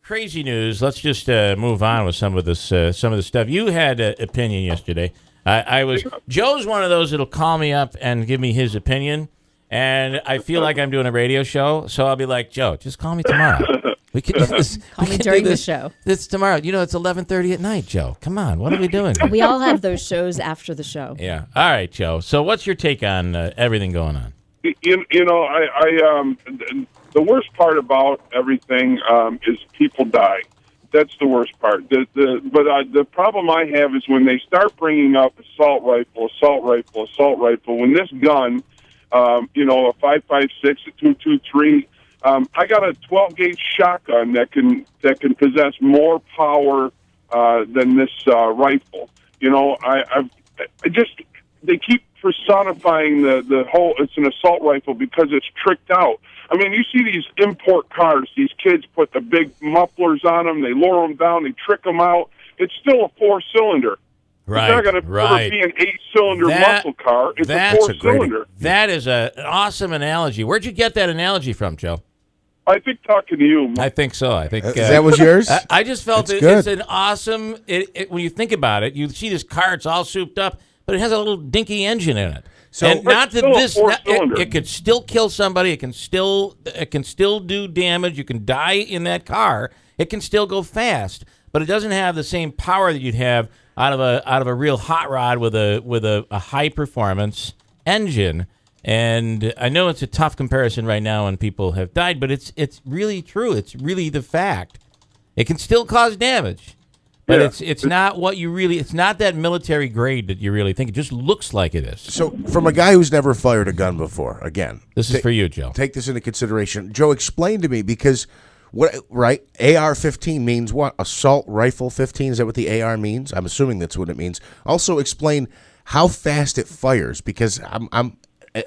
crazy news. Let's just move on with some of this stuff. You had an opinion yesterday. Joe's one of those that'll call me up and give me his opinion, and I feel like I'm doing a radio show, so I'll be like, Joe, just call me tomorrow. We can do this. Call me during the show. It's tomorrow. It's 11:30 at night, Joe. Come on, what are we doing? We all have those shows after the show. Yeah. All right, Joe. So what's your take on everything going on? The worst part about everything is people die. That's the worst part. But the problem I have is when they start bringing up assault rifle. When this gun, a 5.56, a 223, I got a 12-gauge shotgun that can possess more power than this rifle. They keep personifying the whole. It's an assault rifle because it's tricked out. I mean, you see these import cars. These kids put the big mufflers on them. They lower them down. They trick them out. It's still a 4-cylinder. Right, it's not going to ever be an 8-cylinder muscle car. It's a 4-cylinder. That is an awesome analogy. Where'd you get that analogy from, Joe? I think talking to you. I think so. I think that was yours. I just felt it's an awesome. When you think about it, you see this car. It's all souped up, but it has a little dinky engine in it. So and not that this, it could still kill somebody. It can still do damage. You can die in that car. It can still go fast, but it doesn't have the same power that you'd have out of a real hot rod with a high performance engine. And I know it's a tough comparison right now, and people have died, but it's really true. It's really the fact. It can still cause damage. But it's not what you really. It's not that military grade that you really think. It just looks like it is. So, from a guy who's never fired a gun before, again, this is for you, Joe. Take this into consideration, Joe. Explain to me because AR-15 means what? Assault rifle 15. Is that what the AR means? I'm assuming that's what it means. Also, explain how fast it fires because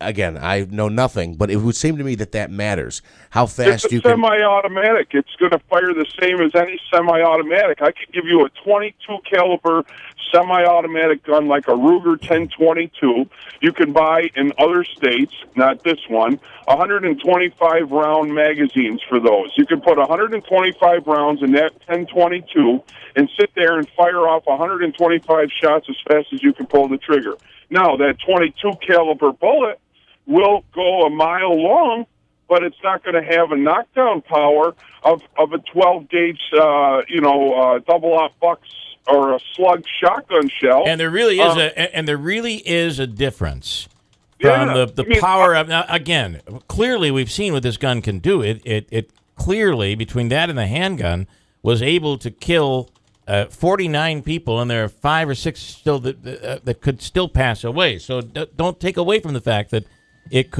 Again, I know nothing, but it would seem to me that matters. How fast you can... It's a semi-automatic. It's going to fire the same as any semi-automatic. I could give you a 22 caliber semi-automatic gun like a Ruger 1022. You can buy in other states, not this one, 125 round magazines for those. You can put 125 rounds in that 1022 and sit there and fire off 125 shots as fast as you can pull the trigger. Now, that 22 caliber bullet will go a mile long, but it's not going to have a knockdown power of a 12-gauge, double-aught bucks or a slug shotgun shell. And there really is a difference from the power of. Now, again, clearly we've seen what this gun can do. It clearly between that and the handgun was able to kill 49 people, and there are 5 or 6 still that could still pass away. So don't take away from the fact that it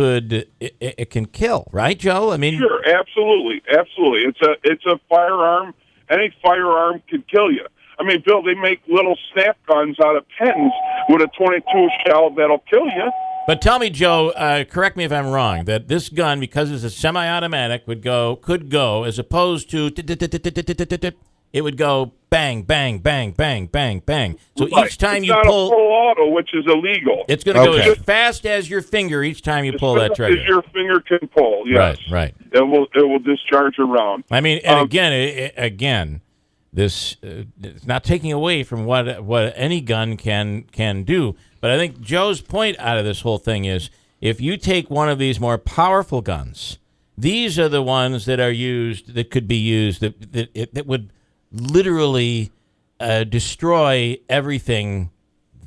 can kill, right, Joe? I mean, sure, absolutely. It's a firearm. Any firearm could kill you. I mean, Bill, they make little snap guns out of pens with a 22 shell that'll kill you. But tell me, Joe, correct me if I'm wrong, that this gun, because it's a semi-automatic, could go as opposed to it would go bang, bang, bang, bang, bang, bang. So each time you pull, it's not a full auto, which is illegal. It's going to go as fast as your finger each time you pull that trigger. As your finger can pull, yes. Right. It will discharge a round. I mean, and again, this it's not taking away from what any gun can do. But I think Joe's point out of this whole thing is if you take one of these more powerful guns, these are the ones that are used that could be used that would literally destroy everything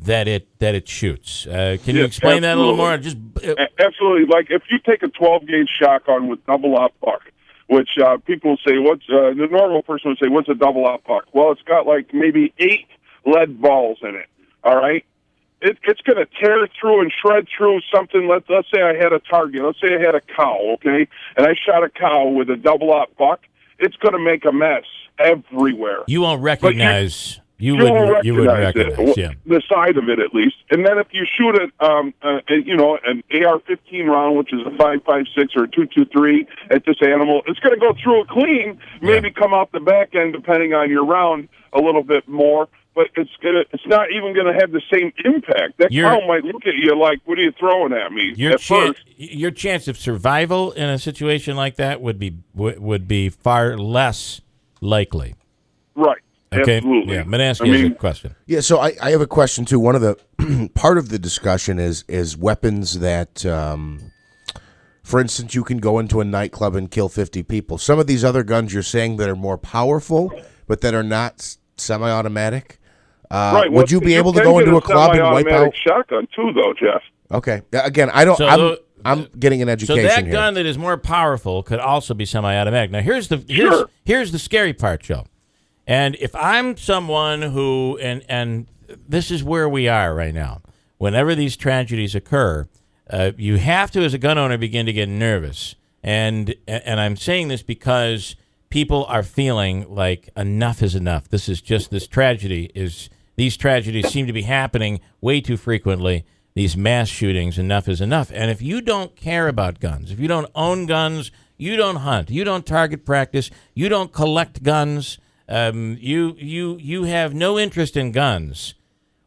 that it shoots. Can you explain that a little more? Absolutely. Like if you take a 12-gauge shotgun with double-aught buck, which people say, the normal person would say, what's a double-aught buck? Well, it's got like maybe 8 lead balls in it. All right. It's going to tear through and shred through something. Let's say I had a target. Let's say I had a cow, okay, and I shot a cow with a double-aught buck. It's going to make a mess everywhere. You won't recognize. You wouldn't recognize it, the side of it at least. And then if you shoot an AR-15 round, which is a 5.56 or a 223 at this animal, it's going to go through it clean. Maybe come out the back end, depending on your round, a little bit more. But it's not even going to have the same impact. That cow might look at you like, "What are you throwing at me?" Your chance of survival in a situation like that would be far less likely. Right. Okay. Absolutely. Yeah. Manaski has a question. Yeah, so I have a question too. One of the part of the discussion is weapons that, for instance, you can go into a nightclub and kill 50 people. Some of these other guns you're saying that are more powerful, but that are not semi-automatic. Right. Would you be able to go into a club and wipe out? Shotgun too, though, Jeff. Okay. Again, I don't. So I'm getting an education here. So that here. gun that is more powerful could also be semi-automatic. Now here's the scary part, Joe. And if I'm someone who and this is where we are right now. Whenever these tragedies occur, you have to, as a gun owner, begin to get nervous. And I'm saying this because people are feeling like enough is enough. These tragedies seem to be happening way too frequently. These mass shootings, enough is enough. And if you don't care about guns, if you don't own guns, you don't hunt, you don't target practice, you don't collect guns, you have no interest in guns.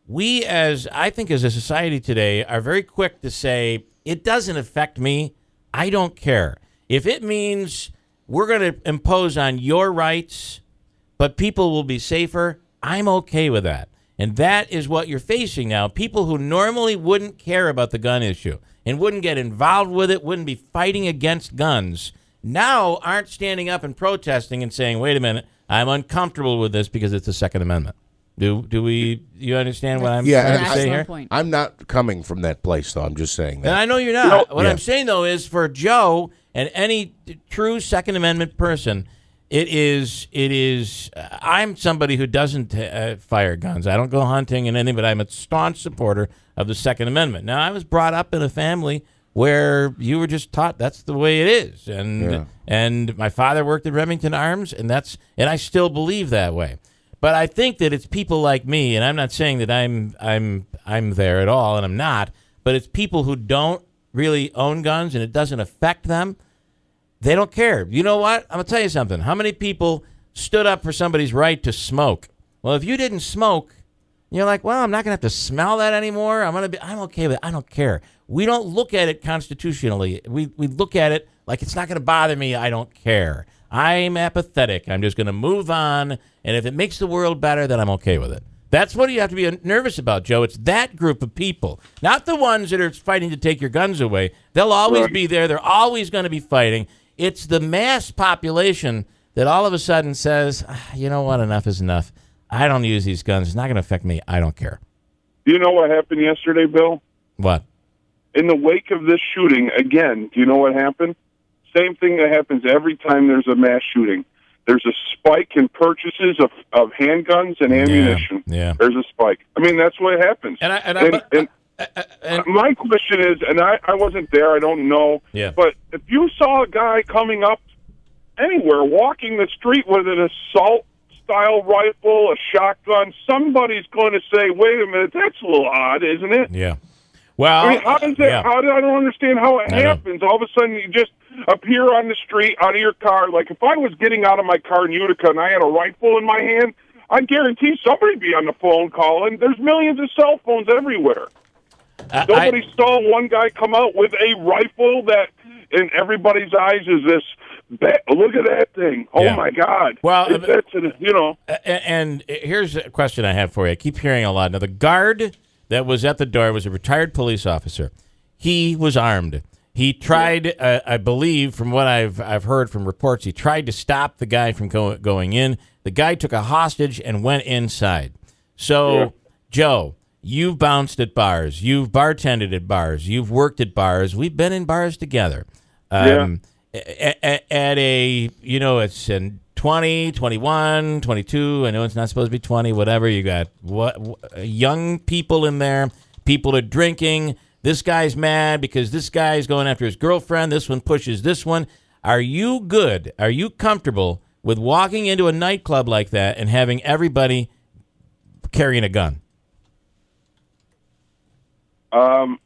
We, as a society today, are very quick to say, it doesn't affect me. I don't care. If it means we're going to impose on your rights, but people will be safer, I'm okay with that. And that is what you're facing now. People who normally wouldn't care about the gun issue and wouldn't get involved with it, wouldn't be fighting against guns, now aren't standing up and protesting and saying, wait a minute, I'm uncomfortable with this because it's the Second Amendment. You understand what I'm trying to say here? Point. I'm not coming from that place, though. I'm just saying that. And I know you're not. What I'm saying, though, is for Joe and any true Second Amendment person, it is. I'm somebody who doesn't fire guns. I don't go hunting and anything, but I'm a staunch supporter of the Second Amendment. Now, I was brought up in a family where you were just taught that's the way it is, and my father worked at Remington Arms, and I still believe that way. But I think that it's people like me, and I'm not saying that I'm there at all, and I'm not. But it's people who don't really own guns, and it doesn't affect them. They don't care. You know what? I'm gonna tell you something. How many people stood up for somebody's right to smoke? Well, if you didn't smoke, you're like, well, I'm not gonna have to smell that anymore. I'm okay with it. I don't care. We don't look at it constitutionally. We look at it like it's not gonna bother me. I don't care. I'm apathetic. I'm just going to move on, and if it makes the world better, then I'm okay with it. That's what you have to be nervous about, Joe. It's that group of people, not the ones that are fighting to take your guns away. They'll always be there. They're always going to be fighting. It's the mass population that all of a sudden says, you know what, enough is enough. I don't use these guns. It's not going to affect me. I don't care. Do you know what happened yesterday, Bill? What? In the wake of this shooting, again, do you know what happened? Same thing that happens every time there's a mass shooting. There's a spike in purchases of handguns and ammunition. Yeah. There's a spike. I mean, that's what happens. And my question is, and I wasn't there, I don't know, but if you saw a guy coming up anywhere, walking the street with an assault-style rifle, a shotgun, somebody's going to say, wait a minute, that's a little odd, isn't it? Yeah. Well, I mean, how does that? I don't understand how it happens. All of a sudden, you just appear on the street, out of your car. Like if I was getting out of my car in Utica and I had a rifle in my hand, I guarantee somebody'd be on the phone calling. There's millions of cell phones everywhere. Nobody saw one guy come out with a rifle that, in everybody's eyes, is this. Look at that thing! Oh my God! Well, And here's a question I have for you. I keep hearing a lot now. The guard that was at the door was a retired police officer. He was armed. He tried, I believe, from what I've heard from reports, he tried to stop the guy from going in. The guy took a hostage and went inside. So, Joe, you've bounced at bars. You've bartended at bars. You've worked at bars. We've been in bars together. At a, it's in 20, 21, 22. I know it's not supposed to be 20, whatever. You got young people in there. People are drinking. This guy's mad because this guy's going after his girlfriend. This one pushes this one. Are you good? Are you comfortable with walking into a nightclub like that and having everybody carrying a gun? I'm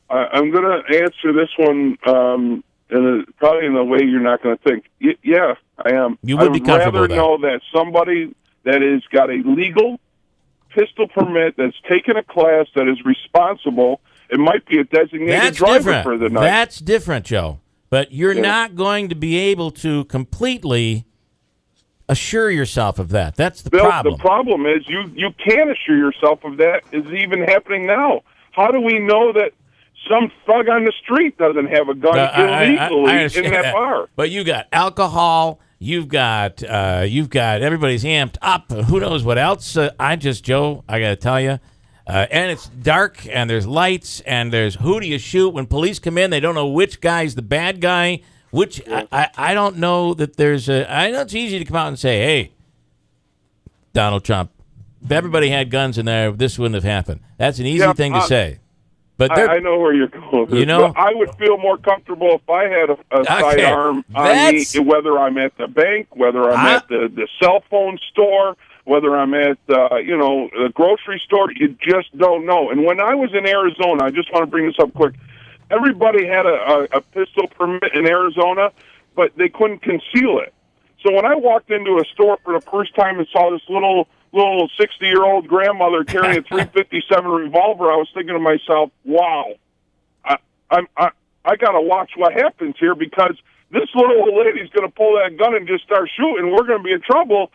going to answer this one probably in a way you're not going to think. Yeah, I am. You would be comfortable with that. I would rather know that somebody that has got a legal pistol permit, that's taken a class, that is responsible. It might be a designated driver for the night. That's different, Joe. But you're not going to be able to completely assure yourself of that. That's the Bill, problem. The problem is you can't assure yourself of that is even happening now. How do we know that some thug on the street doesn't have a gun illegally in that bar? But you got alcohol. You've got everybody's amped up. Who knows what else? Joe, I got to tell you. And it's dark, and there's lights, and there's who do you shoot? When police come in, they don't know which guy's the bad guy. I don't know that there's I know it's easy to come out and say, hey, Donald Trump, if everybody had guns in there, this wouldn't have happened. That's an easy thing to say. But I know where you're going. You know, I would feel more comfortable if I had a sidearm on me, whether I'm at the bank, whether I'm at the cell phone store, whether I'm at the grocery store. You just don't know. And when I was in Arizona, I just want to bring this up quick. Everybody had a pistol permit in Arizona, but they couldn't conceal it. So when I walked into a store for the first time and saw this little 60-year-old grandmother carrying a .357 revolver, I was thinking to myself, "Wow, I got to watch what happens here because this little old lady's going to pull that gun and just start shooting. We're going to be in trouble."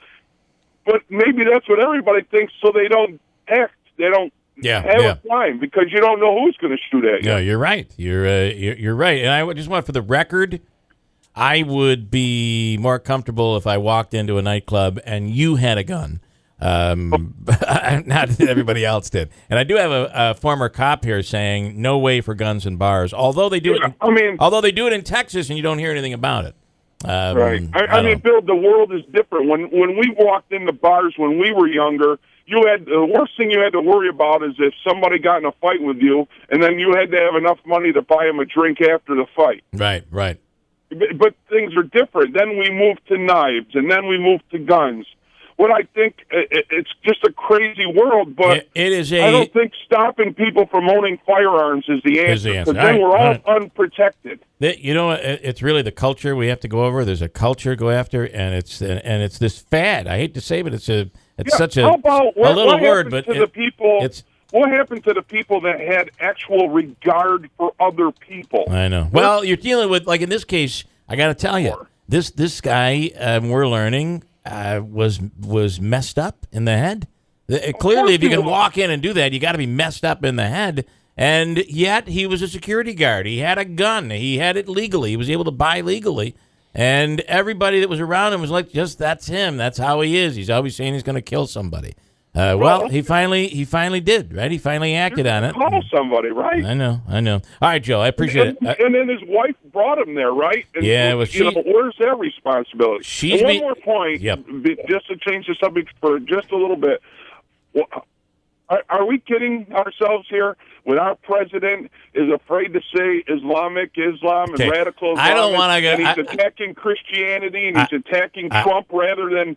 But maybe that's what everybody thinks, so they don't act. They don't have a crime because you don't know who's going to shoot at you. Yeah, you're right. You're right. And I just want, for the record, I would be more comfortable if I walked into a nightclub and you had a gun. Not that everybody else did. And I do have a former cop here saying no way for guns in bars, although they do it in Texas and you don't hear anything about it. Right. I mean, Bill, the world is different. When we walked into bars when we were younger, the worst thing you had to worry about is if somebody got in a fight with you, and then you had to have enough money to buy them a drink after the fight. Right. But things are different. Then we moved to knives, and then we moved to guns. What I think, it's just a crazy world, but it is I don't think stopping people from owning firearms is the answer, because then we're all unprotected. It's really the culture we have to go over. There's a culture to go after, and it's this fad. I hate to say, but it's such a little word. But what happened to the people that had actual regard for other people? I know. Well, you're dealing with, like in this case, I got to tell you, this guy we're learning was messed up in the head. Clearly, if you can walk in and do that, you got to be messed up in the head. And yet, he was a security guard. He had a gun. He had it legally. He was able to buy legally. And everybody that was around him was like, just that's him. That's how he is. He's always saying he's going to kill somebody. Well, he finally did, right? He finally acted on it. Call somebody, right? I know. All right, Joe, I appreciate it. And then his wife brought him there, right? And where's their responsibility? And one more point, just to change the subject for just a little bit. Are we kidding ourselves here? When our president is afraid to say Islam and radical Islam, I don't want to get. And he's attacking Christianity and he's attacking Trump rather than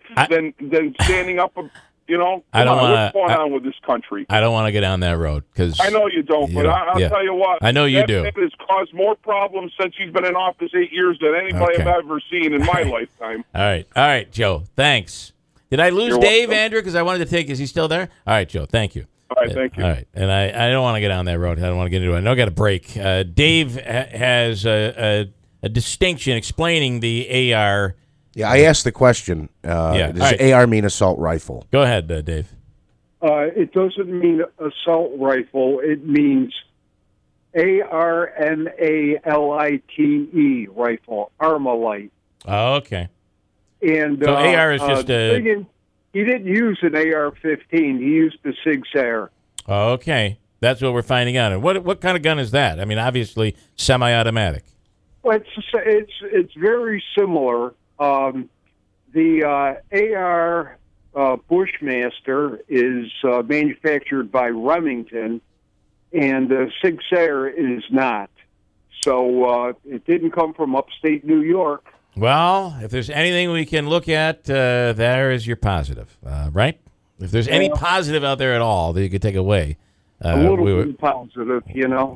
standing up. What's going on with this country? I don't want to get down that road because I know you don't, but I'll tell you what. I know you do. That has caused more problems since he's been in office 8 years than anybody I've ever seen in my lifetime. All right, Joe. Thanks. Did I lose Dave, Andrew? Because I wanted to take. Is he still there? All right, Joe. Thank you. All right, thank you. All right, and I don't want to get down that road. I don't want to get into it. I know I got a break. Dave has a distinction explaining the AR. Yeah, I asked the question. Does AR mean assault rifle? Go ahead, Dave. It doesn't mean assault rifle. It means ARMALITE rifle, Armalite. Oh, okay. And so AR is just a... He didn't use an AR-15. He used the Sig Sauer. Oh, okay. That's what we're finding out. And what kind of gun is that? I mean, obviously, semi-automatic. Well, it's very similar. The AR Bushmaster is manufactured by Remington, and the Sig Sauer is not. So it didn't come from upstate New York. Well, if there's anything we can look at, there is your positive, right? If there's any positive out there at all that you could take away. A little bit positive,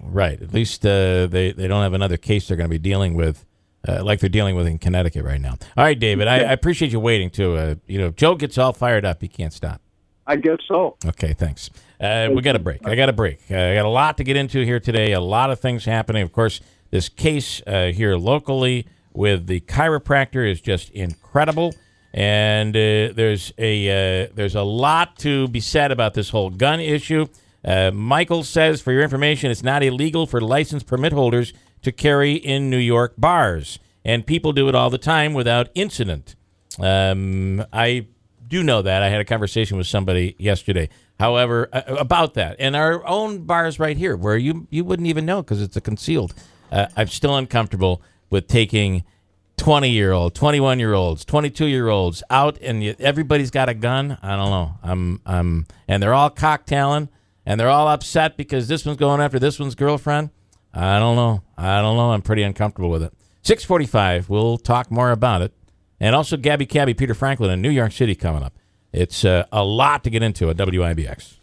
Right. At least they don't have another case they're going to be dealing with like they're dealing with in Connecticut right now. All right, David, I appreciate you waiting, too. Joe gets all fired up. He can't stop. I guess so. Okay, thanks. We got a break. I got a break. I got a lot to get into here today, a lot of things happening. Of course, this case here locally with the chiropractor is just incredible. And there's a lot to be said about this whole gun issue. Michael says, for your information, it's not illegal for license permit holders to carry in New York bars, and people do it all the time without incident. I do know that. I had a conversation with somebody yesterday, however, about that. And our own bars right here, where you wouldn't even know because it's a concealed. I'm still uncomfortable with taking 20-year-olds, 21-year-olds, 22-year-olds out, and everybody's got a gun. I don't know. And they're all cocktailing, and they're all upset because this one's going after this one's girlfriend. I don't know. I'm pretty uncomfortable with it. 6:45. We'll talk more about it, and also Gabby Cabby, Peter Franklin in New York City coming up. It's a lot to get into at WIBX.